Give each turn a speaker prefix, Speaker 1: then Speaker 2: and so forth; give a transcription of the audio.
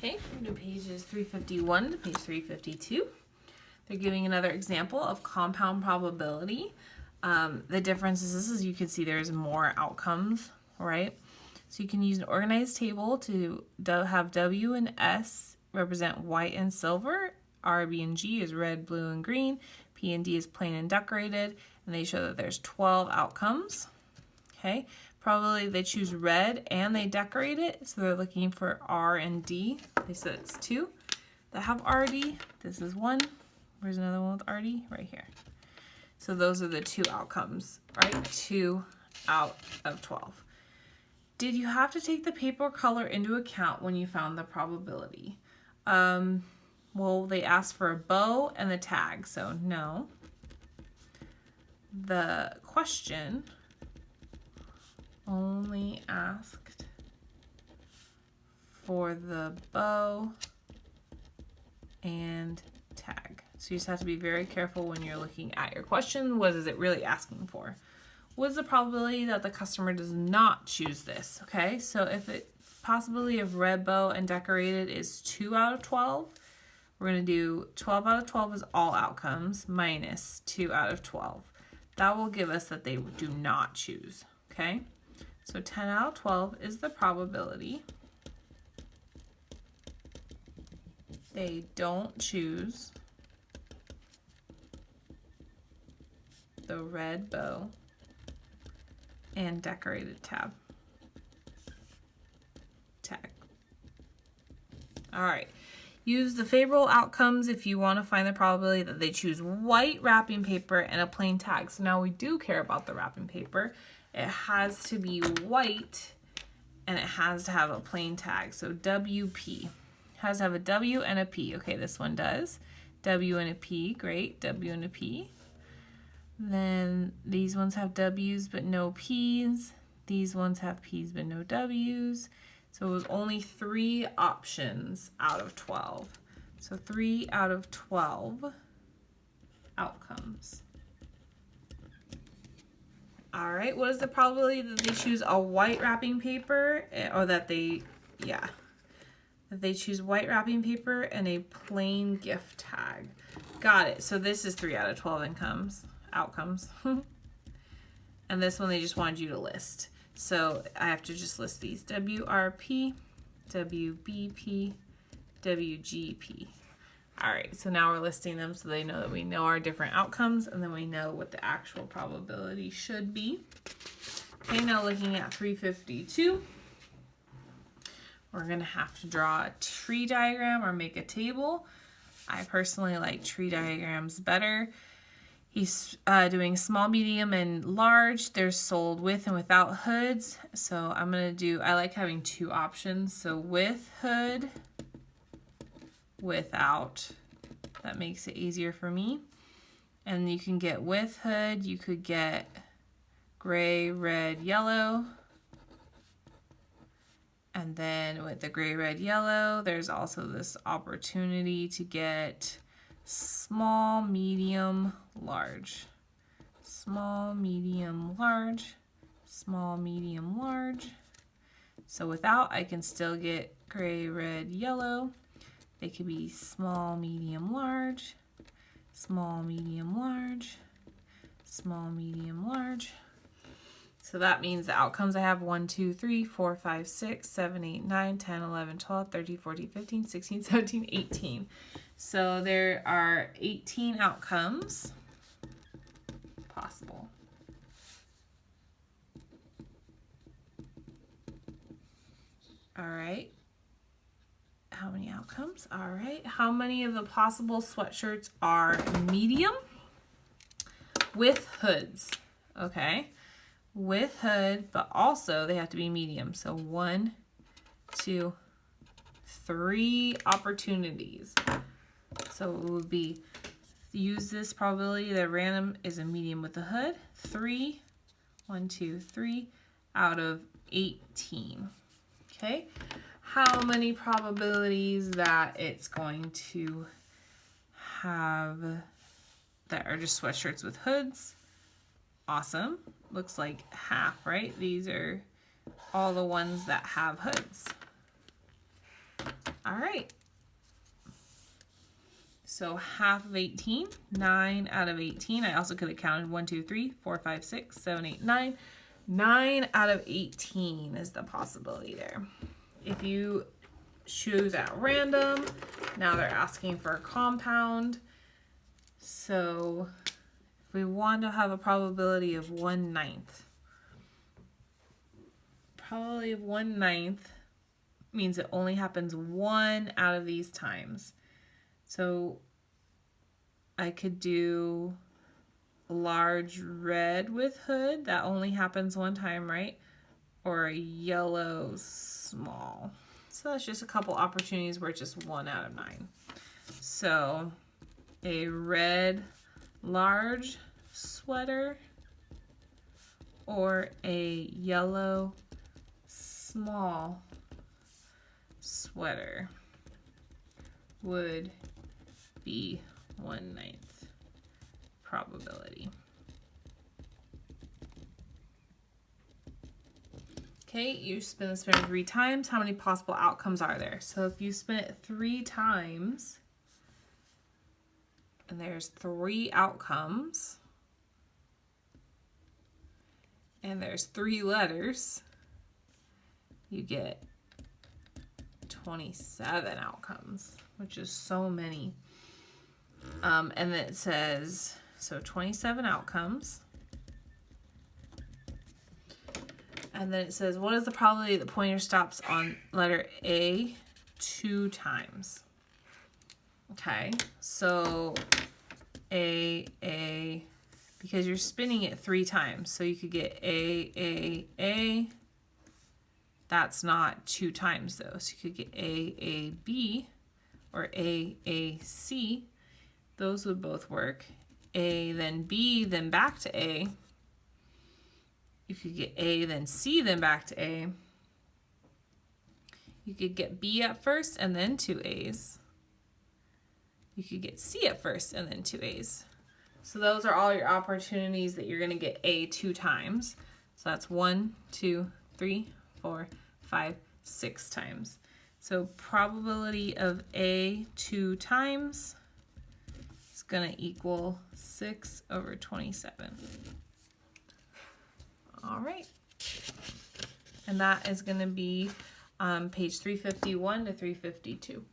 Speaker 1: Okay, we're going to pages 351 to page 352. They're giving another example of compound probability. The difference is this, as you can see, there's more outcomes, right? So you can use an organized table to have W and S represent white and silver, R, B, and G is red, blue, and green, P and D is plain and decorated, and they show that there's 12 outcomes. Okay, probably they choose red and they decorate it, so they're looking for R and D. They said it's 2 that have RD. This is 1. Where's another one with RD? Right here. So those are the 2 outcomes, right? 2 out of 12. Did you have to take the paper color into account when you found the probability? Well, they asked for a bow and the tag, so no. The question only asked for the bow and tag. So you just have to be very careful when you're looking at your question. What is it really asking for? What is the probability that the customer does not choose this? Okay, so if it possibility of red bow and decorated is 2 out of 12, we're going to do 12 out of 12 is all outcomes minus 2 out of 12. That will give us that they do not choose. Okay, so 10 out of 12 is the probability they don't choose the red bow and decorated tag. All right. Use the favorable outcomes if you want to find the probability that they choose white wrapping paper and a plain tag. So now we do care about the wrapping paper. It has to be white and it has to have a plain tag. So WP has to have a W and a P. Okay, this one does. W and a P, great. W and a P. Then these ones have W's but no P's. These ones have P's but no W's. So it was only 3 options out of 12. So 3 out of 12 outcomes. All right, what is the probability that they choose a white wrapping paper, or that they choose white wrapping paper and a plain gift tag? Got it. So this is 3 out of 12 outcomes. And this one they just wanted you to list. So I have to just list these: WRP, WBP, WGP. All right, so now we're listing them so they know that we know our different outcomes and then we know what the actual probability should be. Okay, now looking at 352, we're gonna have to draw a tree diagram or make a table. I personally like tree diagrams better. He's doing small, medium, and large. They're sold with and without hoods. So I'm going to do, I like having 2 options. So with hood, without. That makes it easier for me. And you can get with hood, you could get gray, red, yellow. And then with the gray, red, yellow, there's also this opportunity to get small, medium, large. Small, medium, large. Small, medium, large. So without, I can still get gray, red, yellow. They could be small, medium, large. Small, medium, large. Small, medium, large. So that means the outcomes I have 1, 2, 3, 4, 5, 6, 7, 8, 9, 10, 11, 12, 13, 14, 15, 16, 17, 18. So there are 18 outcomes possible. All right. How many outcomes? All right. How many of the possible sweatshirts are medium with hoods? Okay. With hood, but also they have to be medium. So 1, 2, 3 opportunities. So it would be, use this probability that random is a medium with a hood. 3, 1, 2, 3 out of 18. Okay. How many probabilities that it's going to have that are just sweatshirts with hoods? Awesome. Looks like half, right? These are all the ones that have hoods. All right. So half of 18, 9 out of 18. I also could have counted 1, 2, 3, 4, 5, 6, 7, 8, 9. 9 out of 18 is the possibility there. If you choose at random, now they're asking for a compound. So if we want to have a probability of 1/9, probability of 1/9 means it only happens 1 out of these times. So I could do a large red with hood. That only happens 1 time, right? Or a yellow small. So that's just a couple opportunities where it's just 1 out of 9. So a red large sweater or a yellow small sweater would be 1/9 probability. Okay, you spin the spinner 3 times. How many possible outcomes are there? So if you spin it 3 times, and there's 3 outcomes, and there's 3 letters, you get 27 outcomes, which is so many. And then it says, so 27 outcomes. And then it says, what is the probability the pointer stops on letter A 2 times? Okay, so A, because you're spinning it 3 times, so you could get A. That's not 2 times though, so you could get A, B, or A, C. Those would both work. A, then B, then back to A. You could get A, then C, then back to A. You could get B at first and then 2 A's. You could get C at first and then 2 A's. So those are all your opportunities that you're going to get A 2 times. So that's 1, 2, 3, 4, 5, 6 times. So probability of A 2 times is going to equal 6 over 27. All right. And that is going to be page 351 to 352.